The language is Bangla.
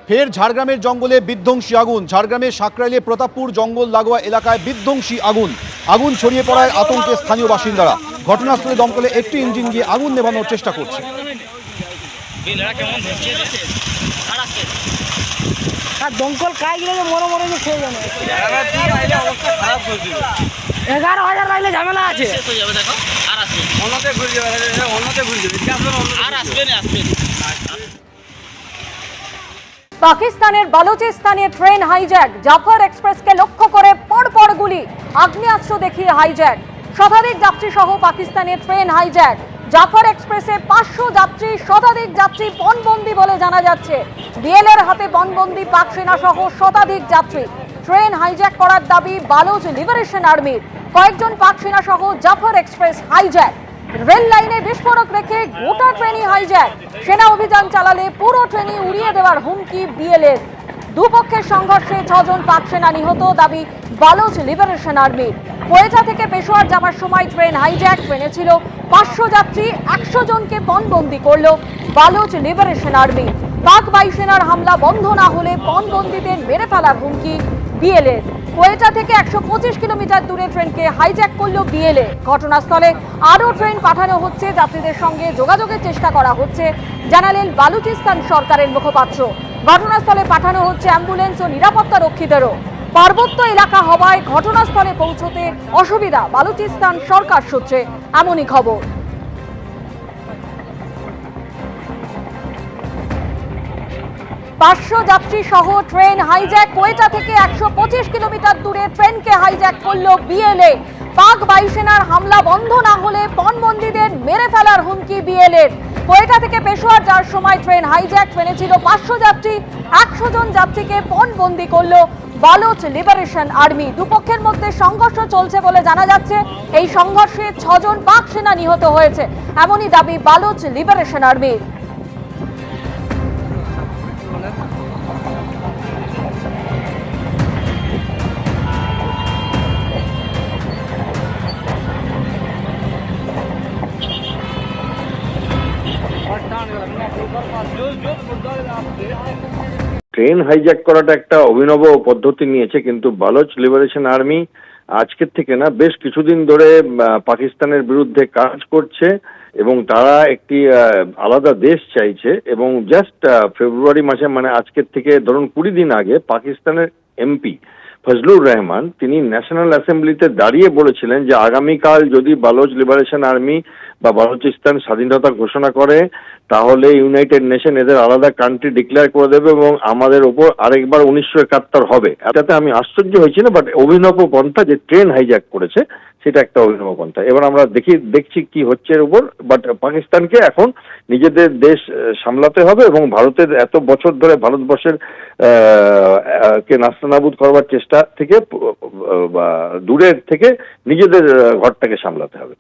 ফের ঝাড়গ্রামের জঙ্গলে বিধ্বংসী আগুন। ঝাড়গ্রামের সাঁকরাইলে প্রতাপপুর জঙ্গল লাগোয়া এলাকায় বিধ্বংসী আগুন ছড়িয়ে পড়ায় আতঙ্কে স্থানীয় বাসিন্দারা। ঘটনাস্থলে দমকলে একটি ইঞ্জিন গিয়ে আগুন নেভানোর চেষ্টা করছে। দমকল কাজ গেলে মনে মনে খেয়ে যাবে। 11,000 লাইলে ঝামেলা আছে। পাকিস্তানের বালুচিস্তানে ট্রেন হাইজ্যাক। জাফর এক্সপ্রেসকে লক্ষ্য করে পরপর গুলি, আগ্নেয়াস্ত্র দেখিয়ে হাইজ্যাক। শতাধিক যাত্রী সহ পাকিস্তানের ট্রেন হাইজ্যাক। জাফর এক্সপ্রেসে 500 যাত্রী, শতাধিক যাত্রী পণবন্দি বলে জানা যাচ্ছে। বিএলএর হাতে পণবন্দি পাক সেনা সহ শতাধিক যাত্রী। ট্রেন হাইজ্যাক করার দাবি বালুচ লিবারেশন আর্মির। কয়েকজন পাক সেনা সহ জাফর এক্সপ্রেস হাইজ্যাক। রেল লাইনে বিস্ফোরক রেখে গোটা ট্রেনই হাইজ্যাক। সেনা অভিযান চালালে পুরো ট্রেনই উড়িয়ে দেওয়ার হুমকি বিএলএর। দুপক্ষের সংঘর্ষে 6 জন পাক সেনা নিহত, দাবি বালুচ লিবারেশন আর্মির। কোয়েটা থেকে পেশোয়ার যাওয়ার সময় ট্রেন হাইজ্যাক। ট্রেনে ছিল 500 যাত্রী, 100 জনকে পণবন্দি করল বালুচ লিবারেশন আর্মি। পাক বায়ুসেনার হামলা বন্ধ না হলে পণবন্দীদের মেরে ফেলার হুমকি বিএলএর। কোয়েটা থেকে 125 কিলোমিটার দূরে ট্রেনকে হাইজ্যাক করল বিএলএ। ঘটনাস্থলে আরও ট্রেন পাঠানো হচ্ছে, যাত্রীদের সঙ্গে যোগাযোগের চেষ্টা করা হচ্ছে, জানালেন বালুচিস্তান সরকারের মুখপাত্র। ঘটনাস্থলে পাঠানো হচ্ছে অ্যাম্বুলেন্স ও নিরাপত্তা রক্ষীদেরও। পার্বত্য এলাকা হওয়ায় ঘটনাস্থলে পৌঁছতে অসুবিধা বালুচিস্তান সরকার সূত্রে, এমনই খবর। পাঁচশো যাত্রী সহ ট্রেন হাইজ্যাক। কোয়েটা থেকে 125 কিলোমিটার দূরে ট্রেনকে হাইজ্যাক করলো বিএলএ। পাক বায়ুসেনার হামলা বন্ধ না হলে পণবন্দীদের মেরে ফেলার হুমকি বিএলএর। কোয়েটা থেকে পেশোয়ার যাওয়ার সময় ট্রেন হাইজ্যাক। ট্রেনে ছিল 500 যাত্রী, 100 জন যাত্রীকে পণবন্দি করলো বালুচ লিবারেশন আর্মি। দুপক্ষের মধ্যে সংঘর্ষ চলছে বলে জানা যাচ্ছে। এই সংঘর্ষে 6 জন পাক সেনা নিহত হয়েছে, এমনই দাবি বালুচ লিবারেশন আর্মির। ট্রেন হাইজ্যাক করাটা একটা অভিনব পদ্ধতি নিয়েছে, কিন্তু বালুচ লিবারেশন আর্মি আজকের থেকে না, বেশ কিছুদিন ধরে পাকিস্তানের বিরুদ্ধে কাজ করছে এবং তারা একটি আলাদা দেশ চাইছে। এবং জাস্ট ফেব্রুয়ারি মাসে, মানে আজকের থেকে ধরুন 20 দিন আগে, পাকিস্তানের এমপি ফজলুর রহমান তিনি ন্যাশনাল অ্যাসেম্বলিতে দাঁড়িয়ে বলেছিলেন যে আগামীকাল যদি বালুচ লিবারেশন আর্মি বা বালুচিস্তান স্বাধীনতা ঘোষণা করে তাহলে ইউনাইটেড নেশন এদের আলাদা কান্ট্রি ডিক্লেয়ার করে দেবে এবং আমাদের ওপর আরেকবার 1971 হবে। এটাতে আমি আশ্চর্য হয়েছি না, বাট অভিনব পন্থা যে ট্রেন হাইজ্যাক করেছে সেটা একটা অভিনব পন্থা। এবার আমরা দেখছি কি হচ্ছে এর উপর। বাট পাকিস্তানকে এখন নিজেদের দেশ সামলাতে হবে এবং ভারতের এত বছর ধরে ভারতবর্ষের কে নাস্তানাবুদ করবার চেষ্টা থেকে, দূরের থেকে নিজেদের ঘরটাকে সামলাতে হবে।